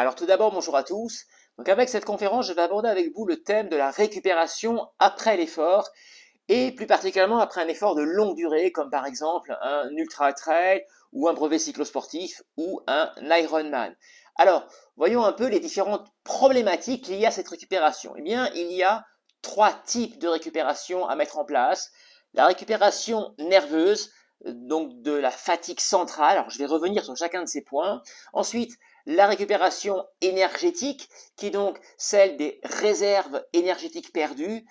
Alors tout d'abord, bonjour à tous. Donc avec cette conférence, je vais aborder avec vous le thème de la récupération après l'effort et plus particulièrement après un effort de longue durée comme par exemple un ultra trail ou un brevet cyclosportif ou un Ironman. Alors, voyons un peu les différentes problématiques liées à cette récupération. Eh bien, il y a trois types de récupération à mettre en place. La récupération nerveuse, donc de la fatigue centrale. Alors, je vais revenir sur chacun de ces points. Ensuite, la récupération énergétique, qui est donc celle des réserves énergétiques perdues.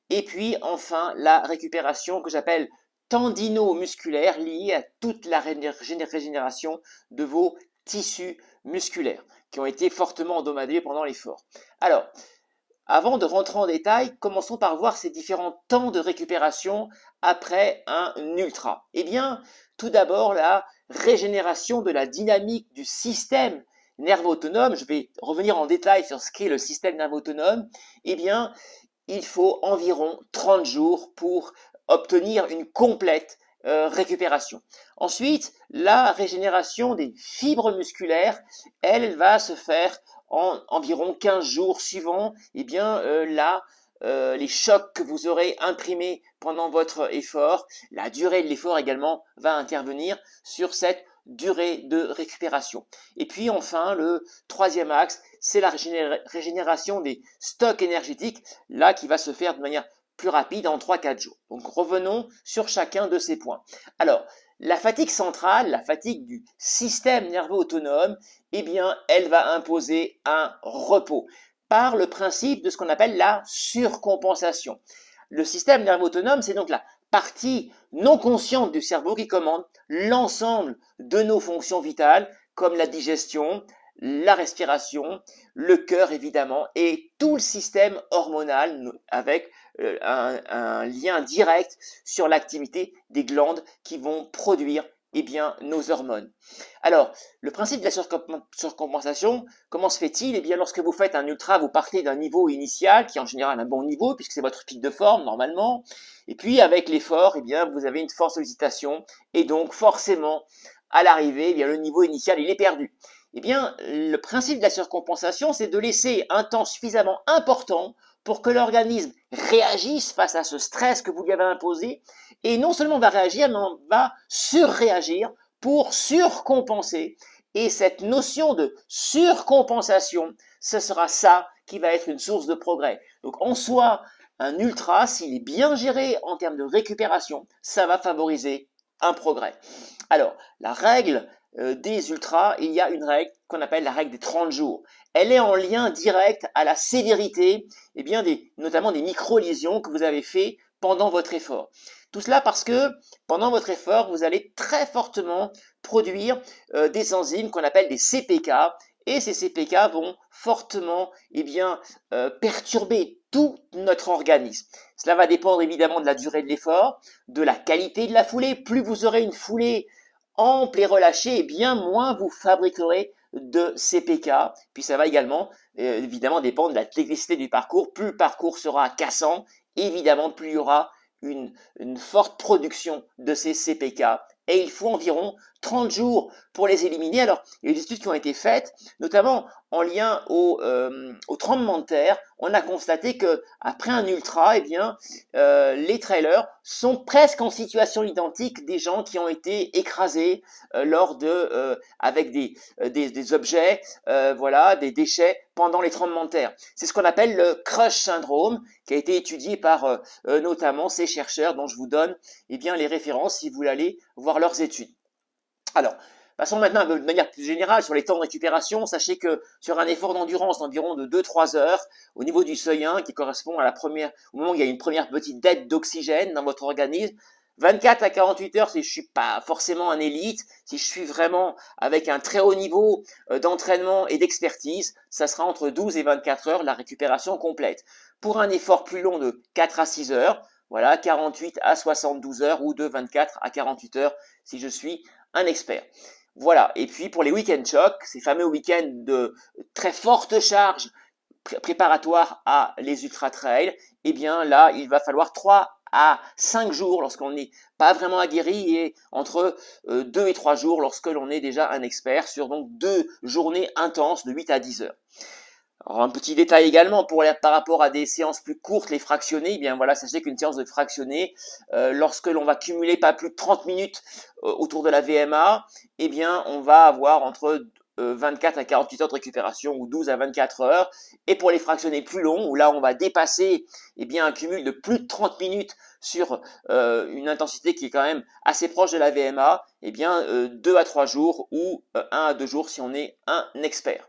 Et puis enfin, la récupération que j'appelle tendino-musculaire liée à toute la régénération de vos tissus musculaires qui ont été fortement endommagés pendant l'effort. Alors, avant de rentrer en détail, commençons par voir ces différents temps de récupération après un ultra. Eh bien, tout d'abord, la régénération de la dynamique du système nerveux autonome. Je vais revenir en détail sur ce qu'est le système nerveux autonome. Eh bien, il faut environ 30 jours pour obtenir une complète récupération. Ensuite, la régénération des fibres musculaires, elle va se faire en environ 15 jours suivant les chocs que vous aurez imprimés pendant votre effort. La durée de l'effort également va intervenir sur cette durée de récupération. Et puis enfin, le troisième axe, c'est la régénération des stocks énergétiques, là qui va se faire de manière plus rapide en 3-4 jours. Donc revenons sur chacun de ces points. Alors, la fatigue centrale, la fatigue du système nerveux autonome, eh bien, elle va imposer un repos par le principe de ce qu'on appelle la surcompensation. Le système nerveux autonome, c'est donc la partie non consciente du cerveau qui commande l'ensemble de nos fonctions vitales, comme la digestion, la respiration, le cœur évidemment, et tout le système hormonal avec un lien direct sur l'activité des glandes qui vont produire nos hormones. Alors, le principe de la surcompensation, comment se fait-il? Eh bien, lorsque vous faites un ultra, vous partez d'un niveau initial, qui est en général un bon niveau, puisque c'est votre pic de forme, normalement. Et puis, avec l'effort, eh bien, vous avez une forte sollicitation, et donc, forcément, à l'arrivée, eh bien, le niveau initial, il est perdu. Eh bien, le principe de la surcompensation, c'est de laisser un temps suffisamment important pour que l'organisme réagisse face à ce stress que vous lui avez imposé, et non seulement va réagir, mais on va surréagir pour surcompenser. Et cette notion de surcompensation, ce sera ça qui va être une source de progrès. Donc en soi, un ultra, s'il est bien géré en termes de récupération, ça va favoriser un progrès. Alors, la règle des ultras, il y a une règle qu'on appelle la règle des 30 jours. Elle est en lien direct à la sévérité, notamment des micro-lésions que vous avez fait pendant votre effort. Tout cela parce que pendant votre effort, vous allez très fortement produire des enzymes qu'on appelle des CPK, et ces CPK vont fortement perturber tout notre organisme. Cela va dépendre évidemment de la durée de l'effort, de la qualité de la foulée. Plus vous aurez une foulée ample et relâchée, et bien moins vous fabriquerez de CPK. Puis ça va également évidemment dépendre de la technicité du parcours. Plus le parcours sera cassant, évidemment plus il y aura une forte production de ces CPK, et il faut environ 30 jours pour les éliminer. Alors, il y a des études qui ont été faites, notamment en lien au tremblement de terre. On a constaté que après un ultra, les trailers sont presque en situation identique des gens qui ont été écrasés avec des objets, des déchets pendant les tremblements de terre. C'est ce qu'on appelle le crush syndrome, qui a été étudié par notamment ces chercheurs dont je vous donne les références si vous voulez aller voir leurs études. Alors, passons maintenant de manière plus générale sur les temps de récupération. Sachez que sur un effort d'endurance d'environ de 2-3 heures, au niveau du seuil 1, qui correspond à au moment où il y a une première petite dette d'oxygène dans votre organisme, 24 à 48 heures si je suis pas forcément un élite, si je suis vraiment avec un très haut niveau d'entraînement et d'expertise, ça sera entre 12 et 24 heures la récupération complète. Pour un effort plus long de 4 à 6 heures, voilà, 48 à 72 heures ou de 24 à 48 heures si je suis un expert. Voilà, et puis pour les week-end shocks, ces fameux week-ends de très forte charge préparatoire à les ultra trails, là, il va falloir 3 à 5 jours lorsqu'on n'est pas vraiment aguerri et entre 2 et 3 jours lorsque l'on est déjà un expert sur donc 2 journées intenses de 8 à 10 heures. Alors, un petit détail également par rapport à des séances plus courtes, les fractionnées, eh bien voilà, sachez qu'une séance de fractionné, lorsque l'on va cumuler pas plus de 30 minutes autour de la VMA, eh bien on va avoir entre 24 à 48 heures de récupération ou 12 à 24 heures. Et pour les fractionnés plus longs, où là on va dépasser eh bien, un cumul de plus de 30 minutes sur une intensité qui est quand même assez proche de la VMA, eh bien 2 à 3 jours ou 1 à 2 jours si on est un expert.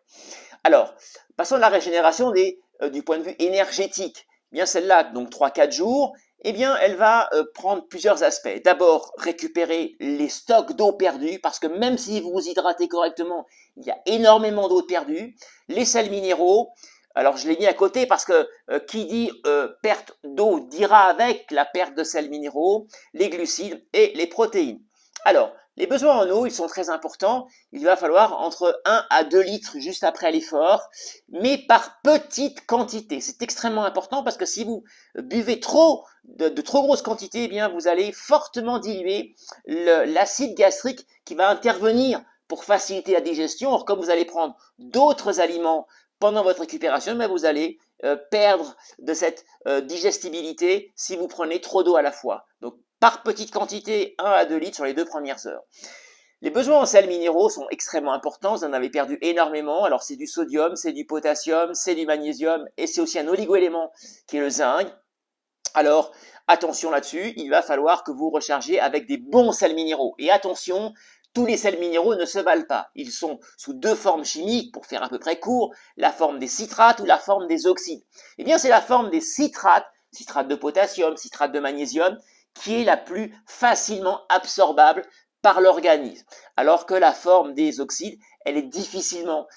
Alors, passons à la régénération du point de vue énergétique. Eh bien celle-là, donc 3-4 jours, eh bien elle va prendre plusieurs aspects. D'abord, récupérer les stocks d'eau perdus, parce que même si vous vous hydratez correctement, il y a énormément d'eau perdue. Les sels minéraux, alors je l'ai mis à côté parce que qui dit perte d'eau dira avec la perte de sels minéraux, les glucides et les protéines. Alors, les besoins en eau, ils sont très importants. Il va falloir entre 1 à 2 litres juste après l'effort, mais par petite quantité. C'est extrêmement important parce que si vous buvez de trop grosses quantités, eh bien vous allez fortement diluer l'acide gastrique qui va intervenir pour faciliter la digestion. Or, comme vous allez prendre d'autres aliments pendant votre récupération, mais vous allez perdre de cette digestibilité si vous prenez trop d'eau à la fois. Donc, par petite quantité, 1 à 2 litres sur les 2 premières heures. Les besoins en sels minéraux sont extrêmement importants, vous en avez perdu énormément. Alors c'est du sodium, c'est du potassium, c'est du magnésium et c'est aussi un oligoélément qui est le zinc. Alors attention là-dessus, il va falloir que vous rechargiez avec des bons sels minéraux. Et attention, tous les sels minéraux ne se valent pas. Ils sont sous 2 formes chimiques, pour faire à peu près court, la forme des citrates ou la forme des oxydes. Eh bien c'est la forme des citrates, citrate de potassium, citrate de magnésium, qui est la plus facilement absorbable par l'organisme, alors que la forme des oxydes, elle est difficilement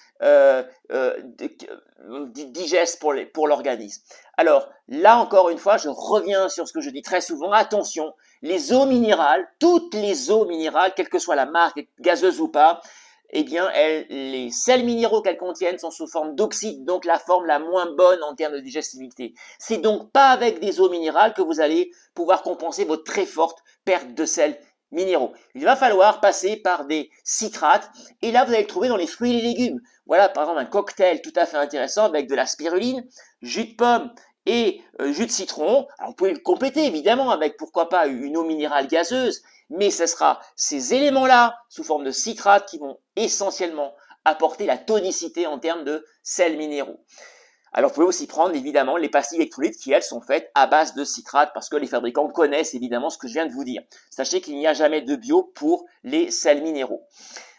digeste pour l'organisme. Alors là encore une fois, je reviens sur ce que je dis très souvent, attention, les eaux minérales, toutes les eaux minérales, quelle que soit la marque, gazeuse ou pas, eh bien, les sels minéraux qu'elles contiennent sont sous forme d'oxyde, donc la forme la moins bonne en termes de digestibilité. C'est donc pas avec des eaux minérales que vous allez pouvoir compenser votre très forte perte de sels minéraux. Il va falloir passer par des citrates, et là vous allez le trouver dans les fruits et les légumes. Voilà par exemple un cocktail tout à fait intéressant avec de la spiruline, jus de pomme et jus de citron. Alors vous pouvez le compléter évidemment avec pourquoi pas une eau minérale gazeuse, mais ce sera ces éléments-là sous forme de citrate qui vont essentiellement apporter la tonicité en termes de sels minéraux. Alors vous pouvez aussi prendre évidemment les pastilles électrolytes qui elles sont faites à base de citrate parce que les fabricants connaissent évidemment ce que je viens de vous dire. Sachez qu'il n'y a jamais de bio pour les sels minéraux.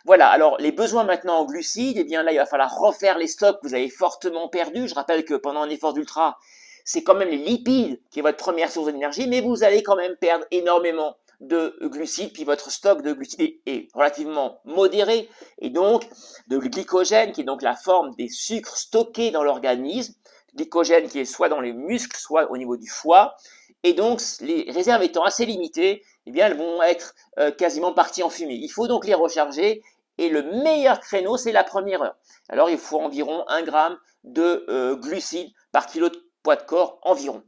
Voilà, alors les besoins maintenant en glucides, eh bien là il va falloir refaire les stocks que vous avez fortement perdus. Je rappelle que pendant un effort d'ultra, c'est quand même les lipides qui est votre première source d'énergie, mais vous allez quand même perdre énormément de glucides, puis votre stock de glucides est relativement modéré, et donc de glycogène, qui est donc la forme des sucres stockés dans l'organisme, glycogène qui est soit dans les muscles, soit au niveau du foie, et donc les réserves étant assez limitées, eh bien elles vont être quasiment parties en fumée. Il faut donc les recharger, et le meilleur créneau, c'est la première heure. Alors il faut environ 1 gramme de glucides par kilo de poids de corps environ.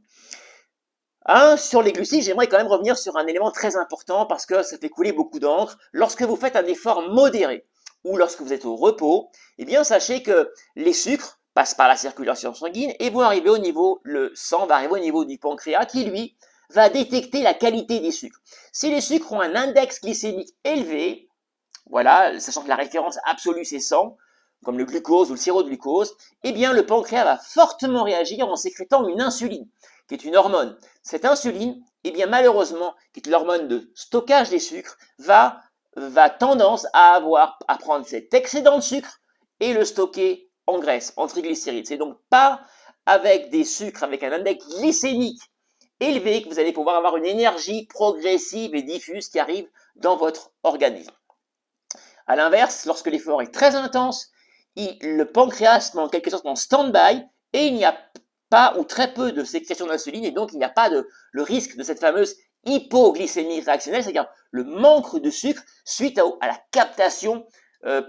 Sur les glucides, j'aimerais quand même revenir sur un élément très important parce que ça fait couler beaucoup d'encre. Lorsque vous faites un effort modéré ou lorsque vous êtes au repos, eh bien sachez que les sucres passent par la circulation sanguine et vont arriver au niveau, le sang va arriver au niveau du pancréas qui lui va détecter la qualité des sucres. Si les sucres ont un index glycémique élevé, voilà, sachant que la référence absolue c'est 100, comme le glucose ou le sirop de glucose, eh bien le pancréas va fortement réagir en sécrétant une insuline, qui est une hormone. Cette insuline, eh bien malheureusement, qui est l'hormone de stockage des sucres, va tendance à prendre cet excédent de sucre et le stocker en graisse, en triglycérides. C'est donc pas avec des sucres avec un index glycémique élevé que vous allez pouvoir avoir une énergie progressive et diffuse qui arrive dans votre organisme. A l'inverse, lorsque l'effort est très intense, le pancréas met en quelque sorte en stand-by et il n'y a pas ou très peu de sécrétion d'insuline et donc il n'y a pas le risque de cette fameuse hypoglycémie réactionnelle, c'est-à-dire le manque de sucre suite à la captation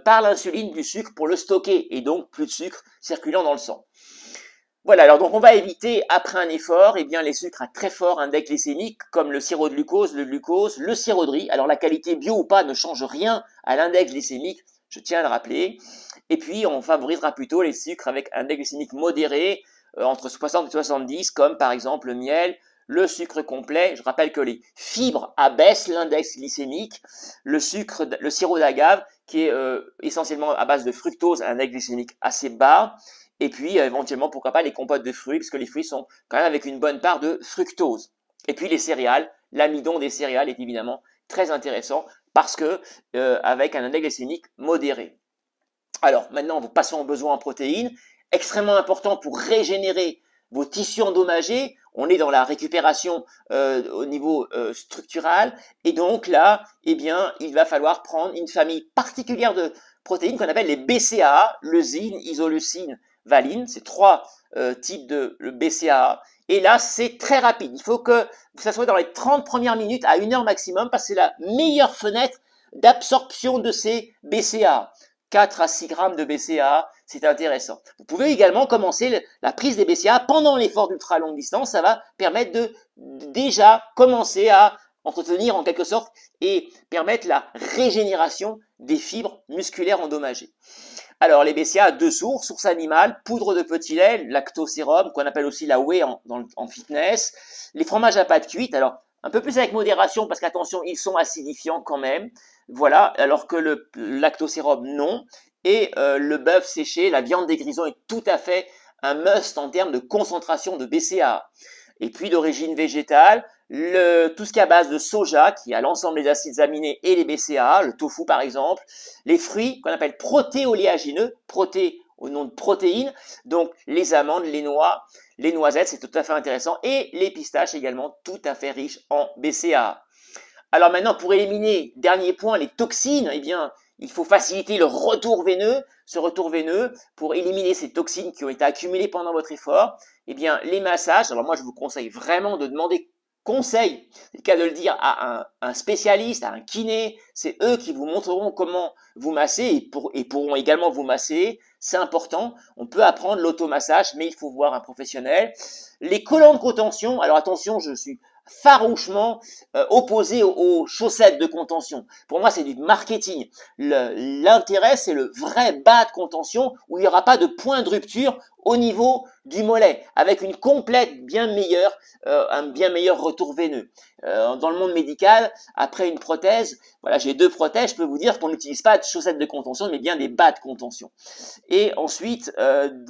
par l'insuline du sucre pour le stocker et donc plus de sucre circulant dans le sang. Voilà, alors donc on va éviter après un effort, eh bien les sucres à très fort index glycémique comme le sirop de glucose, le sirop de riz. Alors la qualité bio ou pas ne change rien à l'index glycémique, je tiens à le rappeler. Et puis on favorisera plutôt les sucres avec index glycémique modéré, entre 60 et 70, comme par exemple le miel, le sucre complet. Je rappelle que les fibres abaissent l'index glycémique, le sirop d'agave qui est essentiellement à base de fructose, un index glycémique assez bas. Et puis, éventuellement, pourquoi pas les compotes de fruits, parce que les fruits sont quand même avec une bonne part de fructose. Et puis, les céréales, l'amidon des céréales est évidemment très intéressant parce que avec un index glycémique modéré. Alors, maintenant, passons aux besoins en protéines. Extrêmement important pour régénérer vos tissus endommagés. On est dans la récupération au niveau structural. Et donc là, eh bien, il va falloir prendre une famille particulière de protéines qu'on appelle les BCAA, leucine, isoleucine, valine. C'est trois types de BCAA. Et là, c'est très rapide. Il faut que ça soit dans les 30 premières minutes à 1 heure maximum parce que c'est la meilleure fenêtre d'absorption de ces BCAA. 4 à 6 grammes de BCAA, c'est intéressant. Vous pouvez également commencer la prise des BCAA pendant l'effort d'ultra longue distance. Ça va permettre de déjà commencer à entretenir en quelque sorte et permettre la régénération des fibres musculaires endommagées. Alors, les BCAA, deux sources, source animale, poudre de petit lait, lactosérum, qu'on appelle aussi la whey en fitness, les fromages à pâte cuite, alors un peu plus avec modération parce qu'attention, ils sont acidifiants quand même, voilà, alors que le lactosérum, non, et le bœuf séché, la viande des grisons est tout à fait un must en termes de concentration de BCAA. Et puis d'origine végétale, tout ce qui est à base de soja, qui a l'ensemble des acides aminés et les BCAA, le tofu par exemple, les fruits qu'on appelle protéoléagineux, proté au nom de protéines, donc les amandes, les noix, les noisettes, c'est tout à fait intéressant, et les pistaches également, tout à fait riches en BCAA. Alors maintenant, pour éliminer, dernier point, les toxines, eh bien, il faut faciliter le retour veineux. Ce retour veineux, pour éliminer ces toxines qui ont été accumulées pendant votre effort, eh bien, les massages. Alors moi, je vous conseille vraiment de demander conseil, c'est le cas de le dire, à un spécialiste, à un kiné. C'est eux qui vous montreront comment vous masser et pourront également vous masser. C'est important. On peut apprendre l'automassage, mais il faut voir un professionnel. Les collants de contention. Alors attention, je suis farouchement opposé aux chaussettes de contention. Pour moi, c'est du marketing. L'intérêt, c'est le vrai bas de contention où il n'y aura pas de point de rupture au niveau du mollet, avec une complète bien meilleure, un bien meilleur retour veineux. Dans le monde médical, après une prothèse, voilà, j'ai deux prothèses, je peux vous dire qu'on n'utilise pas de chaussettes de contention, mais bien des bas de contention. Et ensuite,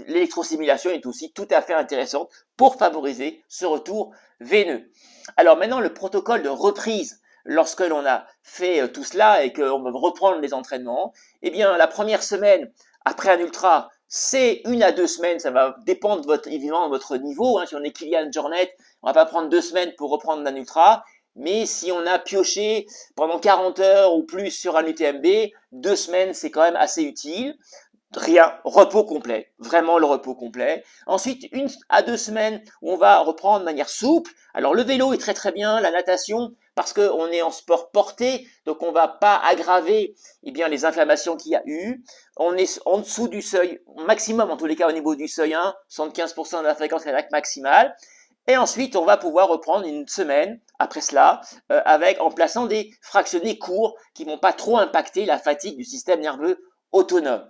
l'électrostimulation est aussi tout à fait intéressante pour favoriser ce retour veineux. Alors maintenant, le protocole de reprise, lorsque l'on a fait tout cela et qu'on veut reprendre les entraînements, eh bien, la première semaine après un ultra, c'est 1 à 2 semaines, ça va dépendre évidemment de votre niveau. Hein. Si on est Kylian Jornet, on va pas prendre 2 semaines pour reprendre un ultra. Mais si on a pioché pendant 40 heures ou plus sur un UTMB, 2 semaines, c'est quand même assez utile. Rien, repos complet, vraiment le repos complet. Ensuite, 1 à 2 semaines où on va reprendre de manière souple. Alors le vélo est très très bien, la natation, parce qu'on est en sport porté, donc on va pas aggraver les inflammations qu'il y a eu. On est en dessous du seuil maximum, en tous les cas au niveau du seuil 1, 75% de la fréquence cardiaque maximale. Et ensuite, on va pouvoir reprendre une semaine après cela, en plaçant des fractionnés courts qui vont pas trop impacter la fatigue du système nerveux autonome.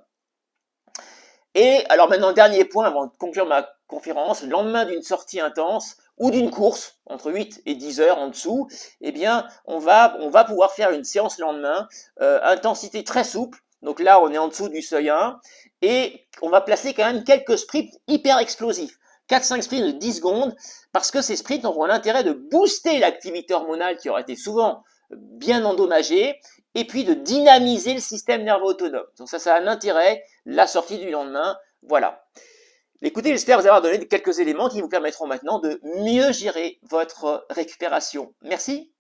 Et alors maintenant, dernier point avant de conclure ma conférence, le lendemain d'une sortie intense ou d'une course, entre 8 et 10 heures en dessous, eh bien, on va pouvoir faire une séance le lendemain, intensité très souple. Donc là, on est en dessous du seuil 1 et on va placer quand même quelques sprints hyper explosifs. 4-5 sprints de 10 secondes parce que ces sprints auront l'intérêt de booster l'activité hormonale qui aurait été souvent bien endommagée et puis de dynamiser le système nerveux autonome. Donc ça a un intérêt, la sortie du lendemain, voilà. Écoutez, j'espère vous avoir donné quelques éléments qui vous permettront maintenant de mieux gérer votre récupération. Merci.